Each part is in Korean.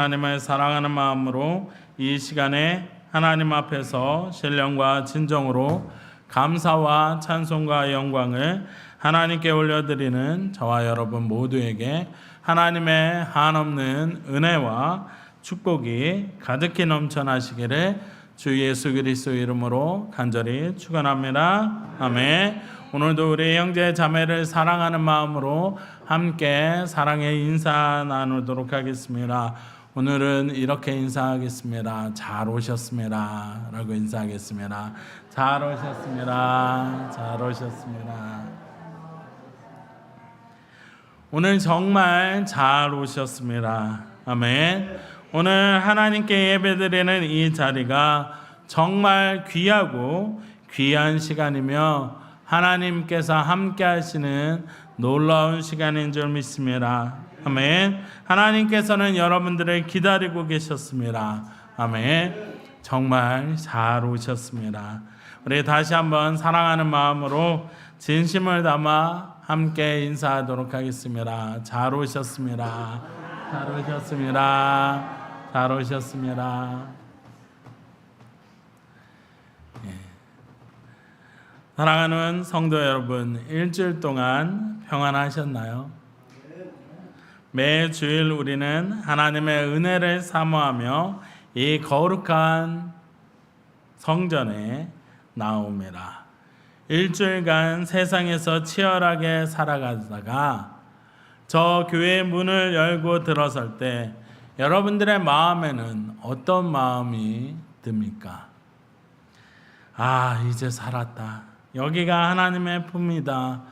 하나님을 사랑하는 마음으로 이 시간에 하나님 앞에서 신령과 진정으로 감사와 찬송과 영광을 하나님께 올려드리는 저와 여러분 모두에게 하나님의 한없는 은혜와 축복이 가득히 넘쳐나시기를 주 예수 그리스도 이름으로 간절히 축원합니다. 아멘. 오늘도 우리 형제 자매를 사랑하는 마음으로 함께 사랑의 인사 나누도록 하겠습니다. 오늘은 이렇게 인사하겠습니다. 잘 오셨습니다 라고 인사하겠습니다. 잘 오셨습니다. 잘 오셨습니다. 오늘 정말 잘 오셨습니다. 아멘. 오늘 하나님께 예배드리는 이 자리가 정말 귀하고 귀한 시간이며 하나님께서 함께 하시는 놀라운 시간인 줄 믿습니다. 아멘. 하나님께서는 여러분들을 기다리고 계셨습니다. 아멘. 정말 잘 오셨습니다. 우리 다시 한번 사랑하는 마음으로 진심을 담아 함께 인사하도록 하겠습니다. 잘 오셨습니다. 잘 오셨습니다. 잘 오셨습니다. 사랑하는 성도 여러분, 일주일 동안 평안하셨나요? 매 주일 우리는 하나님의 은혜를 사모하며 이 거룩한 성전에 나옵니다. 일주일간 세상에서 치열하게 살아가다가 저 교회의 문을 열고 들어설 때 여러분들의 마음에는 어떤 마음이 듭니까? 아, 이제 살았다. 여기가 하나님의 품이다.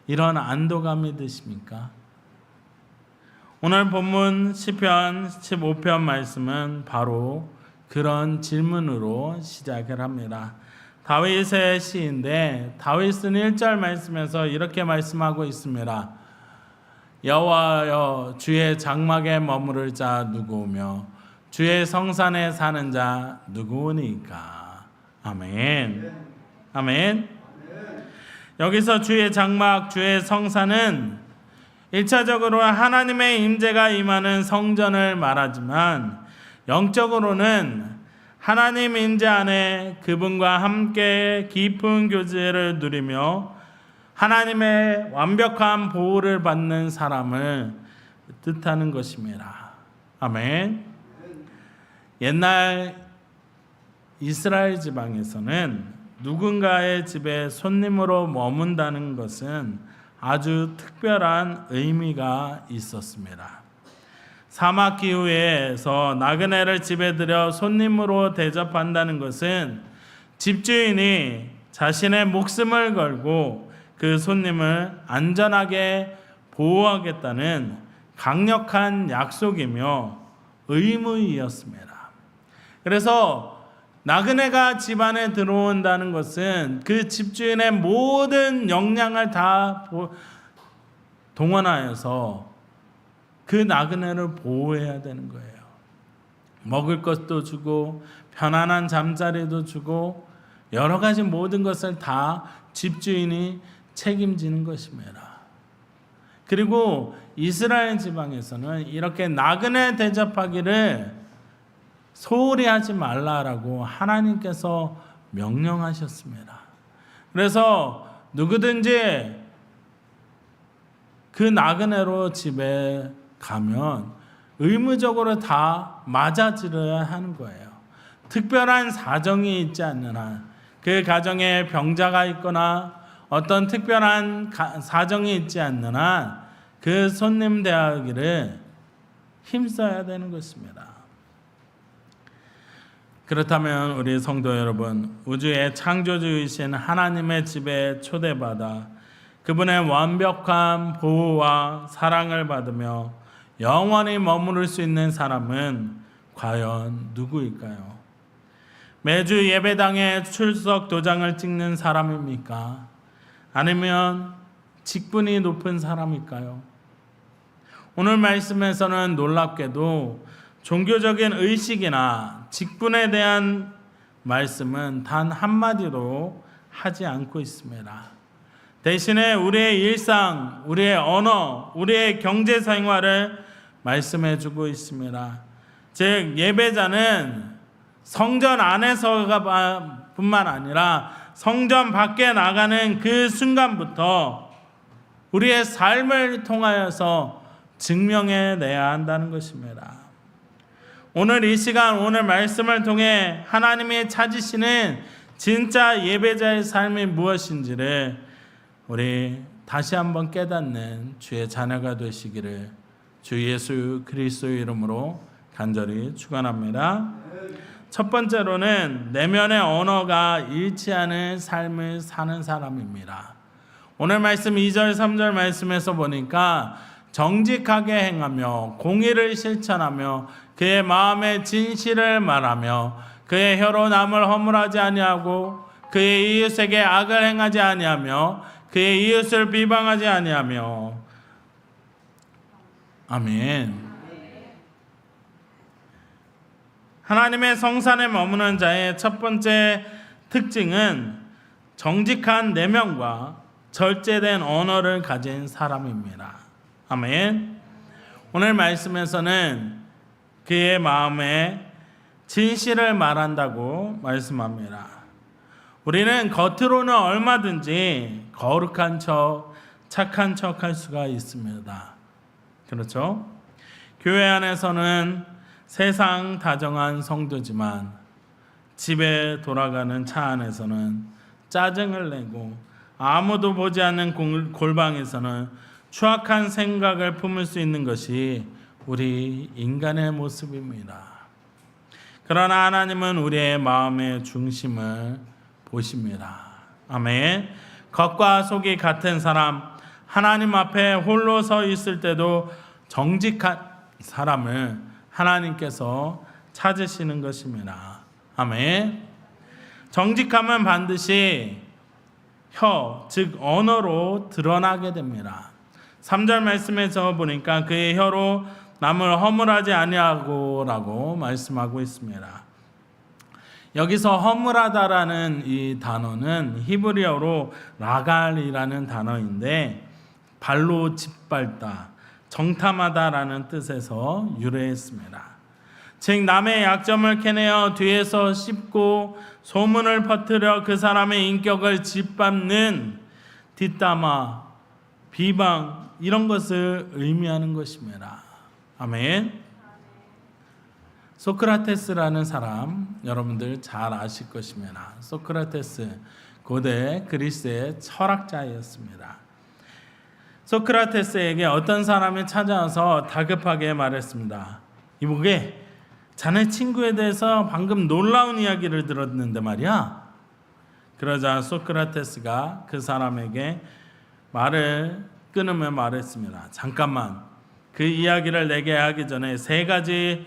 이런 안도감이 드십니까? 오늘 본문 시편 15편 말씀은 바로 그런 질문으로 시작을 합니다. 다윗의 시인데 다윗은 1절 말씀에서 이렇게 말씀하고 있습니다. 여호와여, 주의 장막에 머무를 자 누구오며 주의 성산에 사는 자 누구오니까. 아멘. 아멘. 여기서 주의 장막, 주의 성산은 1차적으로 하나님의 임재가 임하는 성전을 말하지만 영적으로는 하나님 임재 안에 그분과 함께 깊은 교제를 누리며 하나님의 완벽한 보호를 받는 사람을 뜻하는 것입니다. 아멘. 옛날 이스라엘 지방에서는 누군가의 집에 손님으로 머문다는 것은 아주 특별한 의미가 있었습니다. 사막 기후에서 나그네를 집에 들여 손님으로 대접한다는 것은 집주인이 자신의 목숨을 걸고 그 손님을 안전하게 보호하겠다는 강력한 약속이며 의무이었습니다. 그래서 나그네가 집안에 들어온다는 것은 그 집주인의 모든 역량을 다 동원하여서 그 나그네를 보호해야 되는 거예요. 먹을 것도 주고 편안한 잠자리도 주고 여러 가지 모든 것을 다 집주인이 책임지는 것입니다. 그리고 이스라엘 지방에서는 이렇게 나그네 대접하기를 소홀히 하지 말라라고 하나님께서 명령하셨습니다. 그래서 누구든지 그 나그네로 집에 가면 의무적으로 다 맞아들여야 하는 거예요. 특별한 사정이 있지 않는 한, 그 가정에 병자가 있거나 어떤 특별한 사정이 있지 않는 한 그 손님 대하기를 힘써야 되는 것입니다. 그렇다면 우리 성도 여러분, 우주의 창조주이신 하나님의 집에 초대받아 그분의 완벽한 보호와 사랑을 받으며 영원히 머무를 수 있는 사람은 과연 누구일까요? 매주 예배당에 출석 도장을 찍는 사람입니까? 아니면 직분이 높은 사람일까요? 오늘 말씀에서는 놀랍게도 종교적인 의식이나 직분에 대한 말씀은 단 한마디로 하지 않고 있습니다. 대신에 우리의 일상, 우리의 언어, 우리의 경제 생활을 말씀해 주고 있습니다. 즉 예배자는 성전 안에서가 뿐만 아니라 성전 밖에 나가는 그 순간부터 우리의 삶을 통하여서 증명해내야 한다는 것입니다. 오늘 이 시간, 오늘 말씀을 통해 하나님이 찾으시는 진짜 예배자의 삶이 무엇인지를 우리 다시 한번 깨닫는 주의 자녀가 되시기를 주 예수 그리스도의 이름으로 간절히 축원합니다. 첫 번째로는 내면의 언어가 일치하는 삶을 사는 사람입니다. 오늘 말씀 2절 3절 말씀에서 보니까 정직하게 행하며 공의를 실천하며 그의 마음의 진실을 말하며 그의 혀로 남을 허물하지 아니하고 그의 이웃에게 악을 행하지 아니하며 그의 이웃을 비방하지 아니하며. 아멘. 하나님의 성산에 머무는 자의 첫 번째 특징은 정직한 내면과 절제된 언어를 가진 사람입니다. 아멘. 오늘 말씀에서는 그의 마음에 진실을 말한다고 말씀합니다. 우리는 겉으로는 얼마든지 거룩한 척, 착한 척 할 수가 있습니다. 그렇죠? 교회 안에서는 세상 다정한 성도지만 집에 돌아가는 차 안에서는 짜증을 내고 아무도 보지 않는 골방에서는 추악한 생각을 품을 수 있는 것이 우리 인간의 모습입니다. 그러나 하나님은 우리의 마음의 중심을 보십니다. 아멘. 겉과 속이 같은 사람, 하나님 앞에 홀로 서 있을 때도 정직한 사람을 하나님께서 찾으시는 것입니다. 아멘. 정직함은 반드시 혀, 즉 언어로 드러나게 됩니다. 3절 말씀에서 보니까 그의 혀로 남을 허물하지 아니하고 라고 말씀하고 있습니다. 여기서 허물하다라는 이 단어는 히브리어로 라갈이라는 단어인데 발로 짓밟다, 정탐하다라는 뜻에서 유래했습니다. 즉 남의 약점을 캐내어 뒤에서 씹고 소문을 퍼뜨려 그 사람의 인격을 짓밟는 뒷담화, 비방 이런 것을 의미하는 것입니다. 아멘. 소크라테스라는 사람 여러분들 잘 아실 것입니다. 소크라테스 고대 그리스의 철학자였습니다. 소크라테스에게 어떤 사람이 찾아와서 다급하게 말했습니다. 이보게, 자네 친구에 대해서 방금 놀라운 이야기를 들었는데 말이야. 그러자 소크라테스가 그 사람에게 말을 끊으며 말했습니다. 잠깐만, 그 이야기를 내게 하기 전에 세 가지를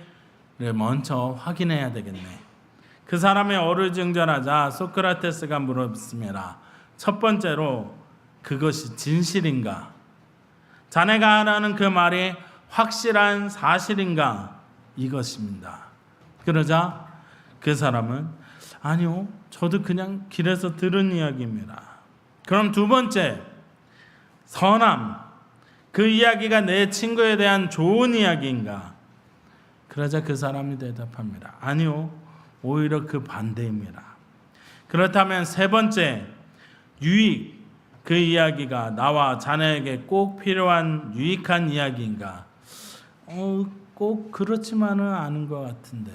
먼저 확인해야 되겠네. 그 사람의 어리증전하자 소크라테스가 물었습니다. 첫 번째로, 그것이 진실인가? 자네가 하라는 그 말이 확실한 사실인가? 이것입니다. 그러자 그 사람은 아니요, 저도 그냥 길에서 들은 이야기입니다. 그럼 두 번째, 선함, 그 이야기가 내 친구에 대한 좋은 이야기인가? 그러자 그 사람이 대답합니다. 아니요, 오히려 그 반대입니다. 그렇다면 세 번째, 유익, 그 이야기가 나와 자네에게 꼭 필요한 유익한 이야기인가? 꼭 그렇지만은 않은 것 같은데.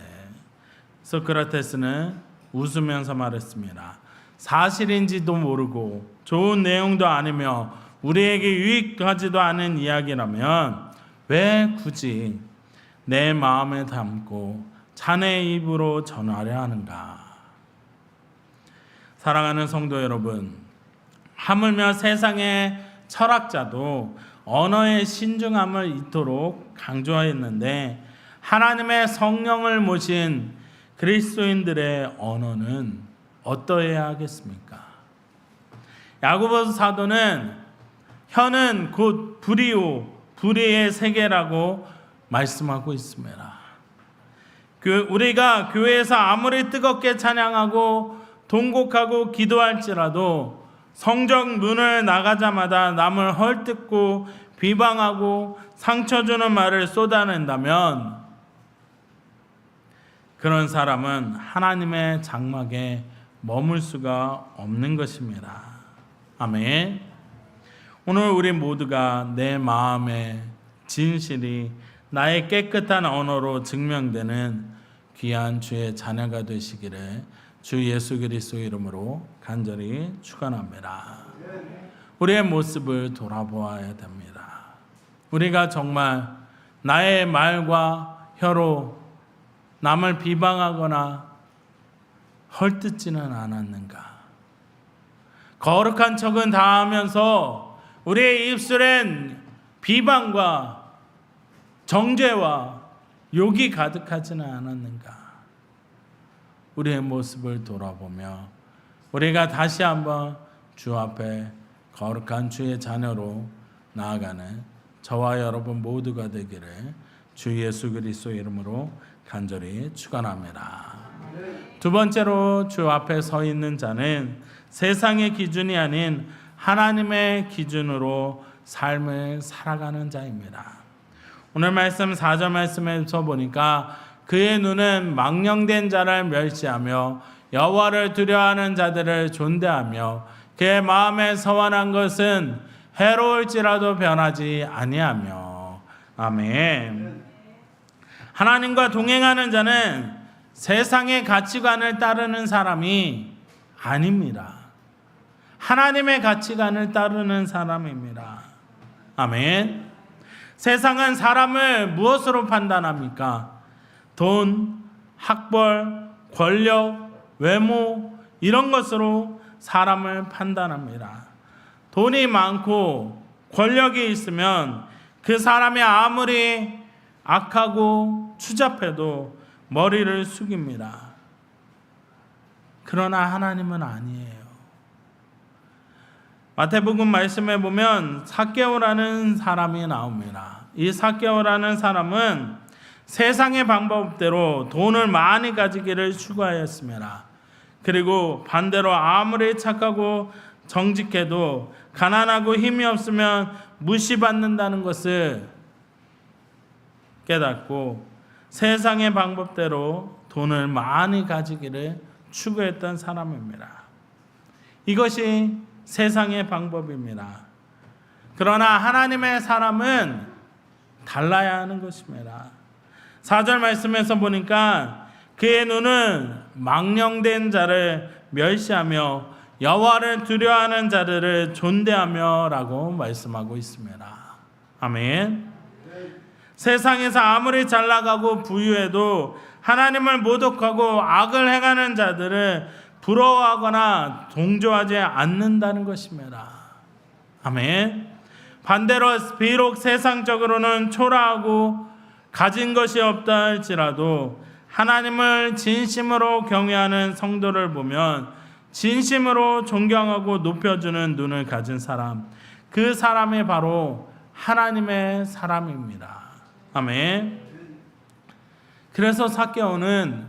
소크라테스는 웃으면서 말했습니다. 사실인지도 모르고 좋은 내용도 아니며 우리에게 유익하지도 않은 이야기라면 왜 굳이 내 마음에 담고 자네의 입으로 전하려 하는가? 사랑하는 성도 여러분, 하물며 세상의 철학자도 언어의 신중함을 이토록 강조하였는데 하나님의 성령을 모신 그리스도인들의 언어는 어떠해야 하겠습니까? 야고보 사도는 혀는 곧 불이요 불의의 세계라고 말씀하고 있습니다. 우리가 교회에서 아무리 뜨겁게 찬양하고 통곡하고 기도할지라도 성전 문을 나가자마자 남을 헐뜯고 비방하고 상처 주는 말을 쏟아낸다면 그런 사람은 하나님의 장막에 머물 수가 없는 것입니다. 아멘. 오늘 우리 모두가 내 마음의 진실이 나의 깨끗한 언어로 증명되는 귀한 주의 자녀가 되시기를 주 예수 그리스도 이름으로 간절히 축원합니다. 우리의 모습을 돌아보아야 됩니다. 우리가 정말 나의 말과 혀로 남을 비방하거나 헐뜯지는 않았는가? 거룩한 척은 다 하면서 우리의 입술엔 비방과 정죄와 욕이 가득하지는 않았는가? 우리의 모습을 돌아보며 우리가 다시 한번 주 앞에 거룩한 주의 자녀로 나아가는 저와 여러분 모두가 되기를 주 예수 그리스도 이름으로 간절히 축원합니다. 두 번째로 주 앞에 서 있는 자는 세상의 기준이 아닌 하나님의 기준으로 삶을 살아가는 자입니다. 오늘 말씀 4절 말씀에서 보니까 그의 눈은 망령된 자를 멸시하며 여호와를 두려워하는 자들을 존대하며 그의 마음에 서원한 것은 해로울지라도 변하지 아니하며. 아멘. 하나님과 동행하는 자는 세상의 가치관을 따르는 사람이 아닙니다. 하나님의 가치관을 따르는 사람입니다. 아멘. 세상은 사람을 무엇으로 판단합니까? 돈, 학벌, 권력, 외모 이런 것으로 사람을 판단합니다. 돈이 많고 권력이 있으면 그 사람이 아무리 악하고 추잡해도 머리를 숙입니다. 그러나 하나님은 아니에요. 마태복음 말씀에 보면 삭개오라는 사람이 나옵니다. 이 삭개오라는 사람은 세상의 방법대로 돈을 많이 가지기를 추구하였습니다. 그리고 반대로 아무리 착하고 정직해도 가난하고 힘이 없으면 무시받는다는 것을 깨닫고 세상의 방법대로 돈을 많이 가지기를 추구했던 사람입니다. 이것이 세상의 방법입니다. 그러나 하나님의 사람은 달라야 하는 것입니다. 4절 말씀에서 보니까 그의 눈은 망령된 자를 멸시하며 여호와를 두려워하는 자들을 존대하며 라고 말씀하고 있습니다. 아멘. 세상에서 아무리 잘 나가고 부유해도 하나님을 모독하고 악을 행하는 자들을 부러워하거나 동조하지 않는다는 것입니다. 아멘. 반대로 비록 세상적으로는 초라하고 가진 것이 없다 할지라도 하나님을 진심으로 경외하는 성도를 보면 진심으로 존경하고 높여주는 눈을 가진 사람, 그 사람이 바로 하나님의 사람입니다. 아멘. 그래서 삭개오는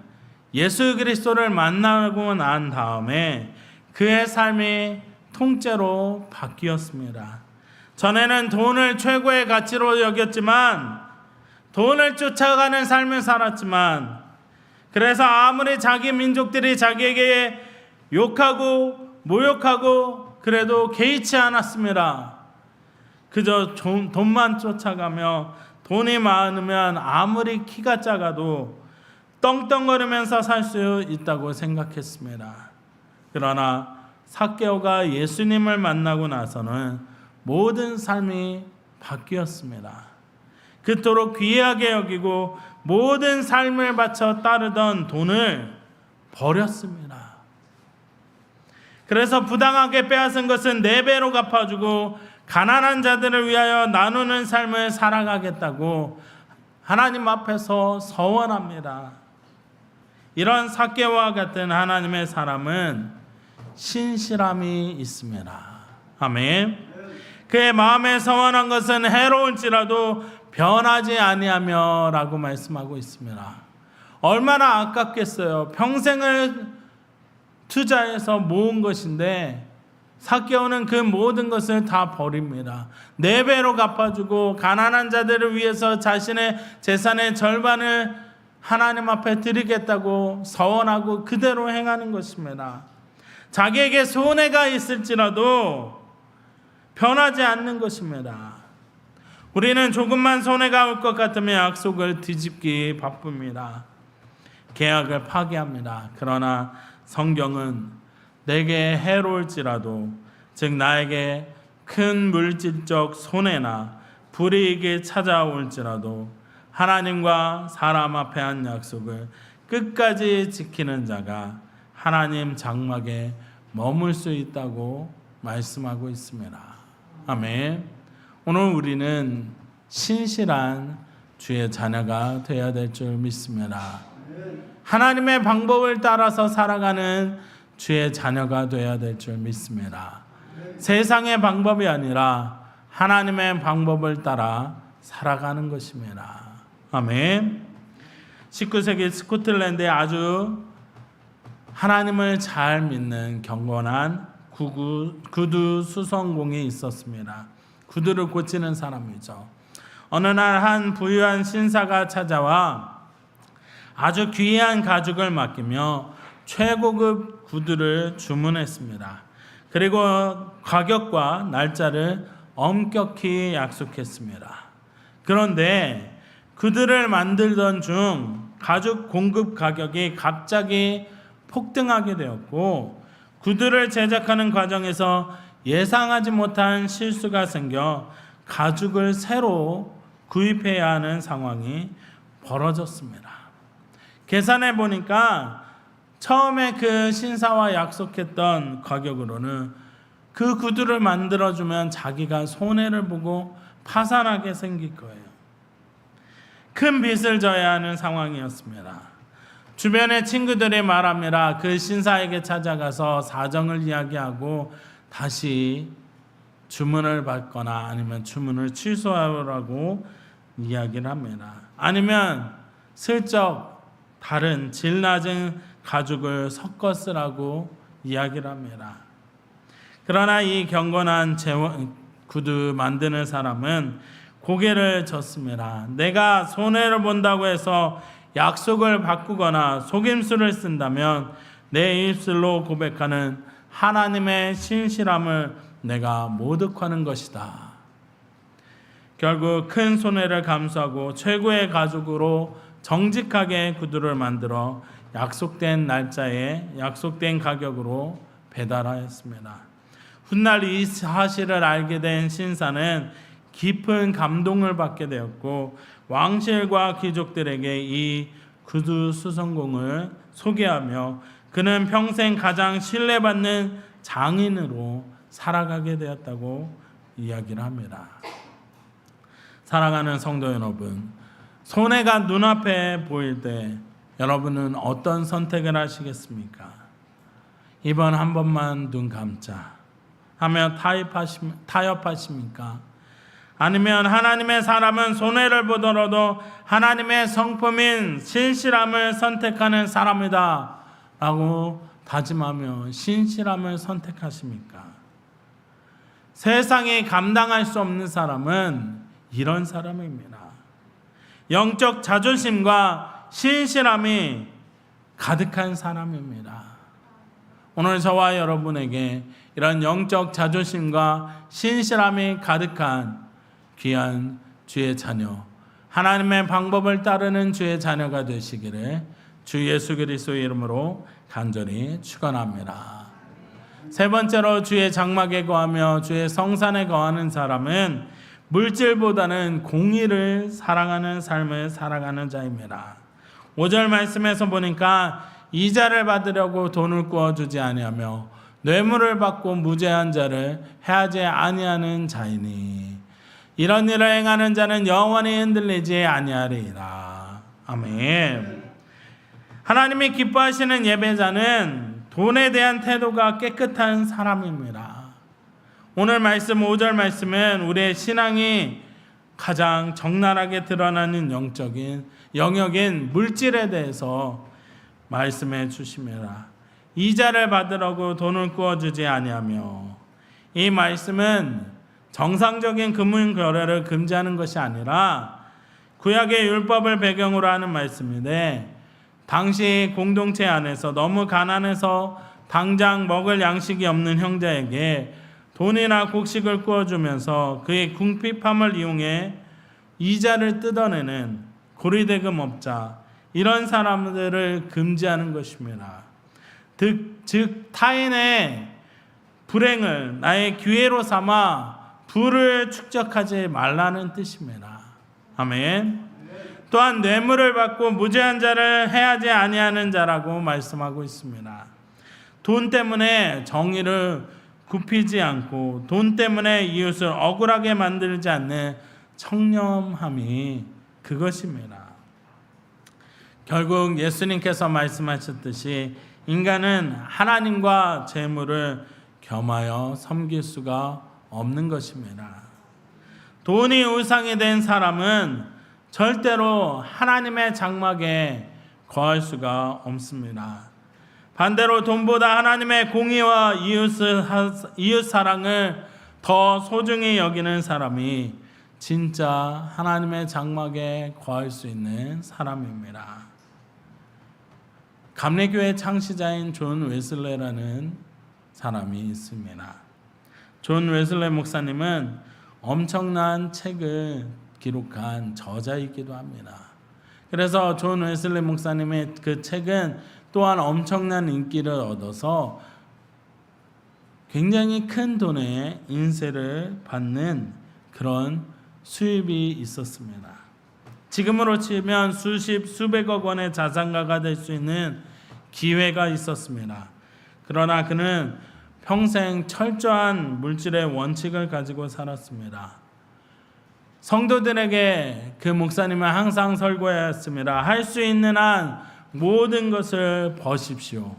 예수 그리스도를 만나고 난 다음에 그의 삶이 통째로 바뀌었습니다. 전에는 돈을 최고의 가치로 여겼지만 돈을 쫓아가는 삶을 살았지만 그래서 아무리 자기 민족들이 자기에게 욕하고 모욕하고 그래도 개의치 않았습니다. 그저 돈만 쫓아가며 돈이 많으면 아무리 키가 작아도 떵떵거리면서 살 수 있다고 생각했습니다. 그러나 삭개오가 예수님을 만나고 나서는 모든 삶이 바뀌었습니다. 그토록 귀하게 여기고 모든 삶을 바쳐 따르던 돈을 버렸습니다. 그래서 부당하게 빼앗은 것은 4배로 갚아주고 가난한 자들을 위하여 나누는 삶을 살아가겠다고 하나님 앞에서 서원합니다. 이런 삭개오와 같은 하나님의 사람은 신실함이 있습니다. 아멘. 그의 마음에 서원한 것은 해로울지라도 변하지 아니하며 라고 말씀하고 있습니다. 얼마나 아깝겠어요. 평생을 투자해서 모은 것인데 삭개오는 그 모든 것을 다 버립니다. 4배로 갚아주고 가난한 자들을 위해서 자신의 재산의 절반을 하나님 앞에 드리겠다고 서원하고 그대로 행하는 것입니다. 자기에게 손해가 있을지라도 변하지 않는 것입니다. 우리는 조금만 손해가 올 것 같으면 약속을 뒤집기 바쁩니다. 계약을 파기합니다. 그러나 성경은 내게 해로울지라도, 즉 나에게 큰 물질적 손해나 불이익이 찾아올지라도 하나님과 사람 앞에 한 약속을 끝까지 지키는 자가 하나님 장막에 머물 수 있다고 말씀하고 있습니다. 아멘. 오늘 우리는 신실한 주의 자녀가 되어야 될 줄 믿습니다. 하나님의 방법을 따라서 살아가는 주의 자녀가 되어야 될 줄 믿습니다. 세상의 방법이 아니라 하나님의 방법을 따라 살아가는 것입니다. 아멘. 19세기 스코틀랜드에 아주 하나님을 잘 믿는 경건한 구두 수성공이 있었습니다. 구두를 고치는 사람이죠. 어느 날 한 부유한 신사가 찾아와 아주 귀한 가죽을 맡기며 최고급 구두를 주문했습니다. 그리고 가격과 날짜를 엄격히 약속했습니다. 그런데 구두를 만들던 중 가죽 공급 가격이 갑자기 폭등하게 되었고, 구두를 제작하는 과정에서 예상하지 못한 실수가 생겨 가죽을 새로 구입해야 하는 상황이 벌어졌습니다. 계산해 보니까 처음에 그 신사와 약속했던 가격으로는 그 구두를 만들어주면 자기가 손해를 보고 파산하게 생길 거예요. 큰 빚을 져야 하는 상황이었습니다. 주변의 친구들이 말합니다. 그 신사에게 찾아가서 사정을 이야기하고 다시 주문을 받거나 아니면 주문을 취소하라고 이야기를 합니다. 아니면 슬쩍 다른 질 낮은 가죽을 섞어 쓰라고 이야기를 합니다. 그러나 이 경건한 구두 만드는 사람은 고개를 젓습니다. 내가 손해를 본다고 해서 약속을 바꾸거나 속임수를 쓴다면 내 입술로 고백하는 하나님의 신실함을 내가 모독하는 것이다. 결국 큰 손해를 감수하고 최고의 가죽으로 정직하게 구두를 만들어 약속된 날짜에 약속된 가격으로 배달하였습니다. 훗날 이 사실을 알게 된 신사는 깊은 감동을 받게 되었고, 왕실과 귀족들에게 이 구두 수성공을 소개하며 그는 평생 가장 신뢰받는 장인으로 살아가게 되었다고 이야기를 합니다. 사랑하는 성도 여러분, 손해가 눈앞에 보일 때 여러분은 어떤 선택을 하시겠습니까? 이번 한 번만 눈 감자 하며 타협하십니까? 아니면 하나님의 사람은 손해를 보더라도 하나님의 성품인 신실함을 선택하는 사람이다 라고 다짐하며 신실함을 선택하십니까? 세상이 감당할 수 없는 사람은 이런 사람입니다. 영적 자존심과 신실함이 가득한 사람입니다. 오늘 저와 여러분에게 이런 영적 자존심과 신실함이 가득한 귀한 주의 자녀, 하나님의 방법을 따르는 주의 자녀가 되시기를 주 예수 그리스도의 이름으로 간절히 축원합니다. 세 번째로 주의 장막에 거하며 주의 성산에 거하는 사람은 물질보다는 공의를 사랑하는 삶을 살아가는 자입니다. 5절 말씀에서 보니까 이자를 받으려고 돈을 구워주지 아니하며 뇌물을 받고 무죄한 자를 해하지 아니하는 자이니 이런 일을 행하는 자는 영원히 흔들리지 아니하리이다. 아멘. 하나님이 기뻐하시는 예배자는 돈에 대한 태도가 깨끗한 사람입니다. 오늘 말씀 5절 말씀은 우리의 신앙이 가장 적나라하게 드러나는 영적인 영역인 물질에 대해서 말씀해 주십니다. 이자를 받으라고 돈을 구워주지 아니하며, 이 말씀은 정상적인 금융 거래를 금지하는 것이 아니라 구약의 율법을 배경으로 하는 말씀인데, 당시 공동체 안에서 너무 가난해서 당장 먹을 양식이 없는 형제에게 돈이나 곡식을 구워주면서 그의 궁핍함을 이용해 이자를 뜯어내는 고리대금업자, 이런 사람들을 금지하는 것입니다. 즉 타인의 불행을 나의 기회로 삼아 부를 축적하지 말라는 뜻입니다. 아멘. 또한 뇌물을 받고 무죄한 자를 해하지 아니하는 자라고 말씀하고 있습니다. 돈 때문에 정의를 굽히지 않고 돈 때문에 이웃을 억울하게 만들지 않는 청렴함이 그것입니다. 결국 예수님께서 말씀하셨듯이 인간은 하나님과 재물을 겸하여 섬길 수가 없는 것입니다. 돈이 우상이 된 사람은 절대로 하나님의 장막에 거할 수가 없습니다. 반대로 돈보다 하나님의 공의와 이웃 사랑을 더 소중히 여기는 사람이 진짜 하나님의 장막에 거할 수 있는 사람입니다. 감리교회 창시자인 존 웨슬레라는 사람이 있습니다. 존 웨슬레 목사님은 엄청난 책을 기록한 저자이기도 합니다. 그래서 존 웨슬레 목사님의 그 책은 또한 엄청난 인기를 얻어서 굉장히 큰 돈의 인세를 받는 그런 수입이 있었습니다. 지금으로 치면 수백억 원의 자산가가 될 수 있는 기회가 있었습니다. 그러나 그는 평생 철저한 물질의 원칙을 가지고 살았습니다. 성도들에게 그 목사님은 항상 설교했습니다. 할 수 있는 한 모든 것을 버십시오.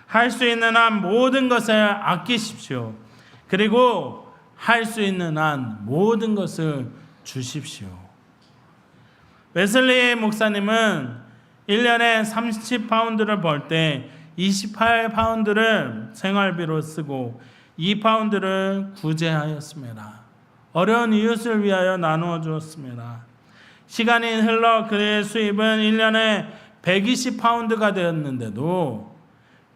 할 수 있는 한 모든 것을 아끼십시오. 그리고 할 수 있는 한 모든 것을 주십시오. 웨슬리 목사님은 1년에 30파운드를 벌 때 28파운드를 생활비로 쓰고 2파운드를 구제하였습니다. 어려운 이웃을 위하여 나누어 주었습니다. 시간이 흘러 그의 수입은 1년에 120파운드가 되었는데도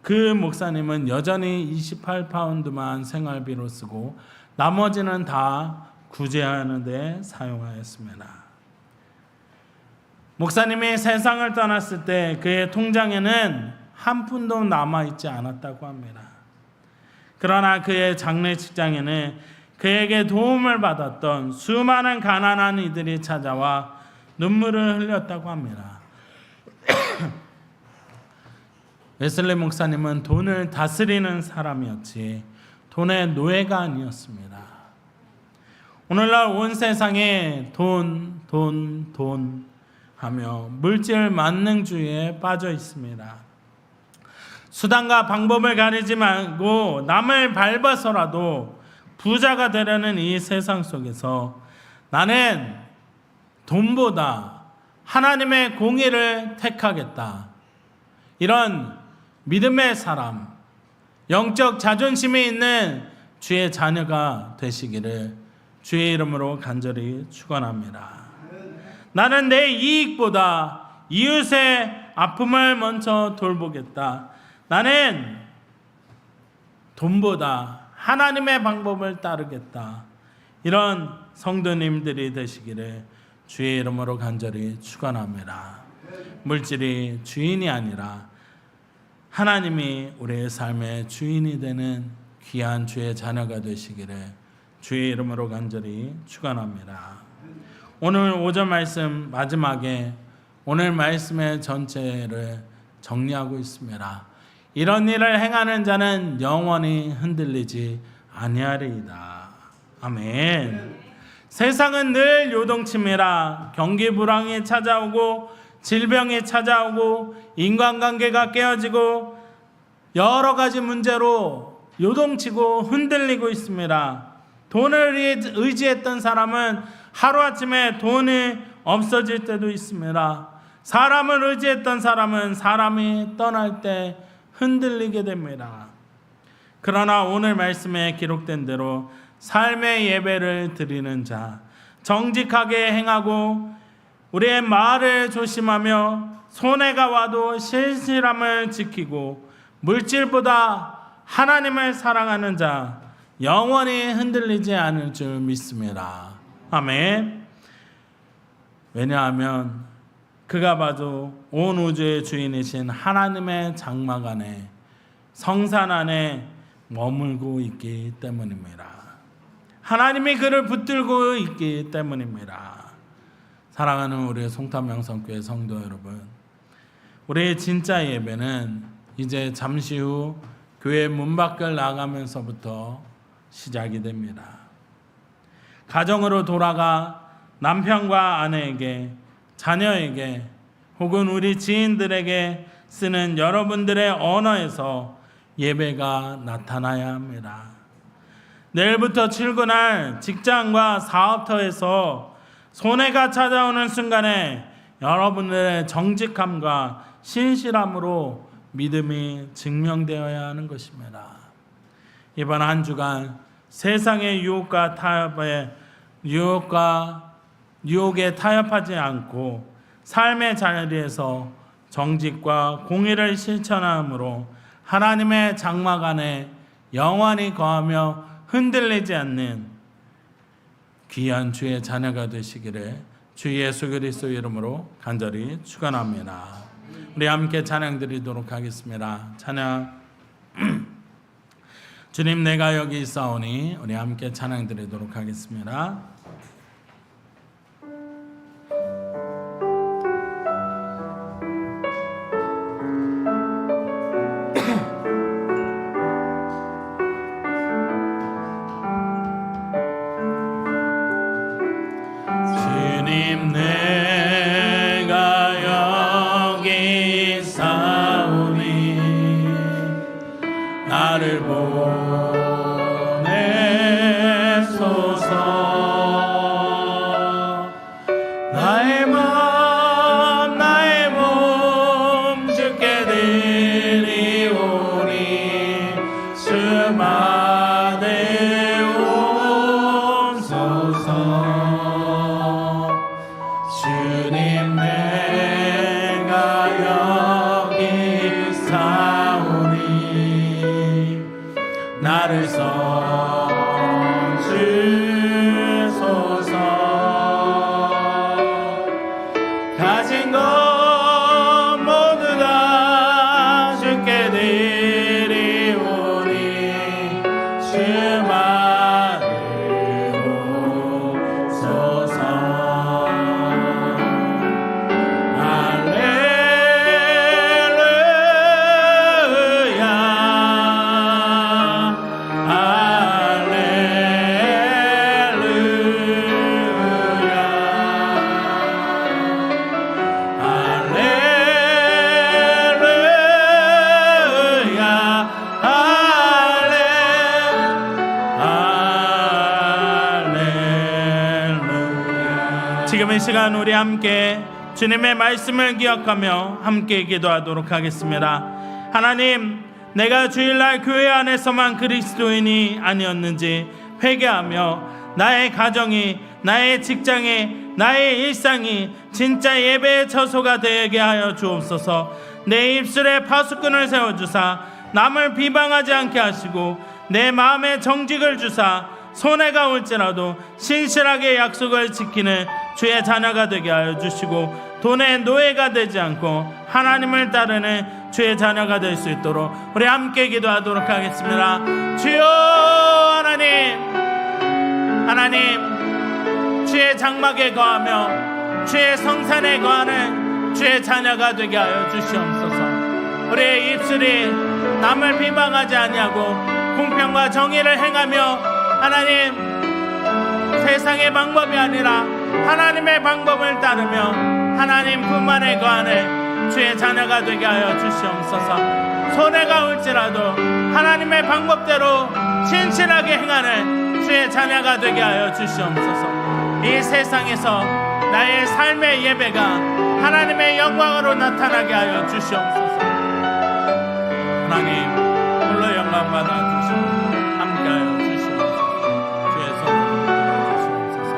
그 목사님은 여전히 28파운드만 생활비로 쓰고 나머지는 다 구제하는 데 사용하였습니다. 목사님이 세상을 떠났을 때 그의 통장에는 한 푼도 남아있지 않았다고 합니다. 그러나 그의 장례식장에는 그에게 도움을 받았던 수많은 가난한 이들이 찾아와 눈물을 흘렸다고 합니다. 웨슬리 목사님은 돈을 다스리는 사람이었지 돈의 노예가 아니었습니다. 오늘날 온 세상에 돈 하며 물질 만능주의에 빠져 있습니다. 수단과 방법을 가리지 말고 남을 밟아서라도 부자가 되려는 이 세상 속에서 나는 돈보다 하나님의 공의를 택하겠다. 이런 믿음의 사람, 영적 자존심이 있는 주의 자녀가 되시기를 주의 이름으로 간절히 축원합니다. 나는 내 이익보다 이웃의 아픔을 먼저 돌보겠다. 나는 돈보다 하나님의 방법을 따르겠다. 이런 성도님들이 되시기를 주의 이름으로 간절히 축원합니다. 물질이 주인이 아니라 하나님이 우리의 삶의 주인이 되는 귀한 주의 자녀가 되시기를 주의 이름으로 간절히 축원합니다. 오늘 5절 말씀 마지막에 오늘 말씀의 전체를 정리하고 있습니다. 이런 일을 행하는 자는 영원히 흔들리지 아니하리이다. 아멘. 세상은 늘 요동칩니다. 경기 불황이 찾아오고 질병이 찾아오고 인간관계가 깨어지고 여러 가지 문제로 요동치고 흔들리고 있습니다. 돈을 의지했던 사람은 하루아침에 돈이 없어질 때도 있습니다. 사람을 의지했던 사람은 사람이 떠날 때 흔들리게 됩니다. 그러나 오늘 말씀에 기록된 대로 삶의 예배를 드리는 자, 정직하게 행하고 우리의 말을 조심하며 손해가 와도 신실함을 지키고 물질보다 하나님을 사랑하는 자 영원히 흔들리지 않을 줄 믿습니다. 아멘. 왜냐하면 그가 봐도 온 우주의 주인이신 하나님의 장막 안에, 성산 안에 머물고 있기 때문입니다. 하나님이 그를 붙들고 있기 때문입니다. 사랑하는 우리 송탄명성교회 성도 여러분, 우리의 진짜 예배는 이제 잠시 후 교회 문 밖을 나가면서부터 시작이 됩니다. 가정으로 돌아가 남편과 아내에게, 자녀에게 혹은 우리 지인들에게 쓰는 여러분들의 언어에서 예배가 나타나야 합니다. 내일부터 출근할 직장과 사업터에서 손해가 찾아오는 순간에 여러분들의 정직함과 신실함으로 믿음이 증명되어야 하는 것입니다. 이번 한 주간 세상의 유혹에 타협하지 않고 삶의 자리에서 정직과 공의를 실천함으로 하나님의 장막 안에 영원히 거하며 흔들리지 않는 귀한 주의 자녀가 되시기를 주 예수 그리스도 이름으로 간절히 축원합니다. 우리 함께 찬양 드리도록 하겠습니다. 찬양 주님 내가 여기 있사오니, 우리 함께 찬양 드리도록 하겠습니다. 주님 내가 여기 있사오니 나를 보내소서. 나의 마음 나의 몸 주께 드리오니 주 받으옵소서. 주님 내가 여기 있사오니 나를 써주소서. 가진 것 모두 다 주께 드리오니 주 받으옵소서. 지금 이 시간 우리 함께 주님의 말씀을 기억하며 함께 기도하도록 하겠습니다. 하나님, 내가 주일날 교회 안에서만 그리스도인이 아니었는지 회개하며 나의 가정이, 나의 직장이, 나의 일상이 진짜 예배의 처소가 되게 하여 주옵소서. 내 입술에 파수꾼을 세워주사 남을 비방하지 않게 하시고 내 마음에 정직을 주사 손해가 올지라도 신실하게 약속을 지키는 주의 자녀가 되게 하여 주시고 돈의 노예가 되지 않고 하나님을 따르는 주의 자녀가 될 수 있도록 우리 함께 기도하도록 하겠습니다. 주여 하나님, 주의 장막에 거하며 주의 성산에 거하는 주의 자녀가 되게 하여 주시옵소서. 우리의 입술이 남을 비방하지 아니하고 공평과 정의를 행하며 하나님, 세상의 방법이 아니라 하나님의 방법을 따르며 하나님 분만에 거하는 주의 자녀가 되게 하여 주시옵소서. 손해가 올지라도 하나님의 방법대로 신실하게 행하는 주의 자녀가 되게 하여 주시옵소서. 이 세상에서 나의 삶의 예배가 하나님의 영광으로 나타나게 하여 주시옵소서. 하나님, 홀로 영광 받아 주시고 함께하여 주시옵소서. 주의 손으로 주시옵소서.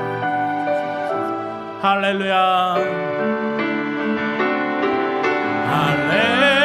할렐루야. 할렐루야. 할렐루야.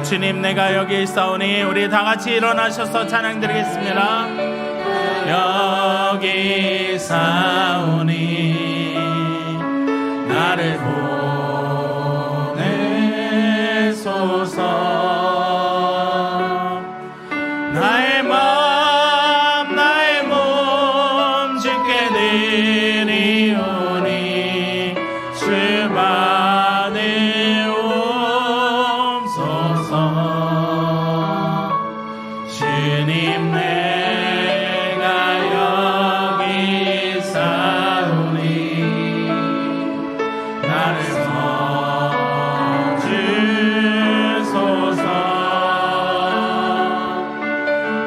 주님, 내가 여기 있사오니 우리 다 같이 일어나셔서 찬양 드리겠습니다. 여기 있사오니 나를 보내소서. 나의 마음 나의 몸 주께 드리오니 주 받으옵소서. 주님, 내가 여기 있사오니 나를 써주소서.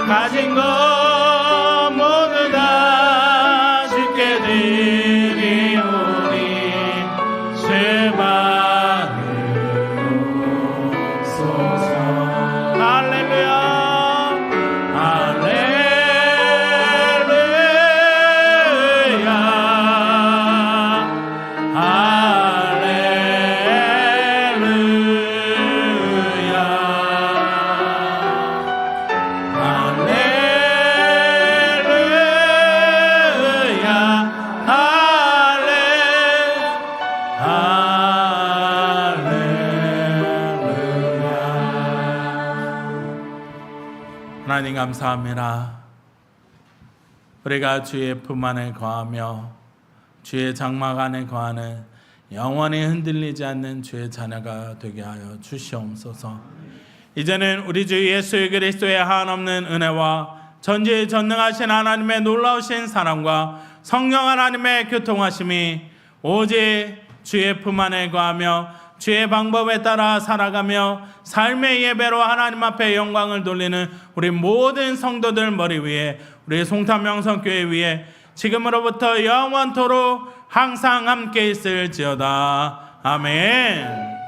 가진 것 모두 다 주께 드리오니 주 받으옵소서. 할렐루야. 하나님 감사합니다. 우리가 주의 품 안에 거하며 주의 장막 안에 거하는 영원히 흔들리지 않는 주의 자녀가 되게 하여 주시옵소서. 이제는 우리 주 예수 그리스도의 한없는 은혜와 전지전능하신 하나님의 놀라우신 사랑과 성령 하나님의 교통하심이 오직 주의 품 안에 거하며 주의 방법에 따라 살아가며 삶의 예배로 하나님 앞에 영광을 돌리는 우리 모든 성도들 머리 위에, 우리 송탄명성교회 위에 지금으로부터 영원토록 항상 함께 있을지어다. 아멘.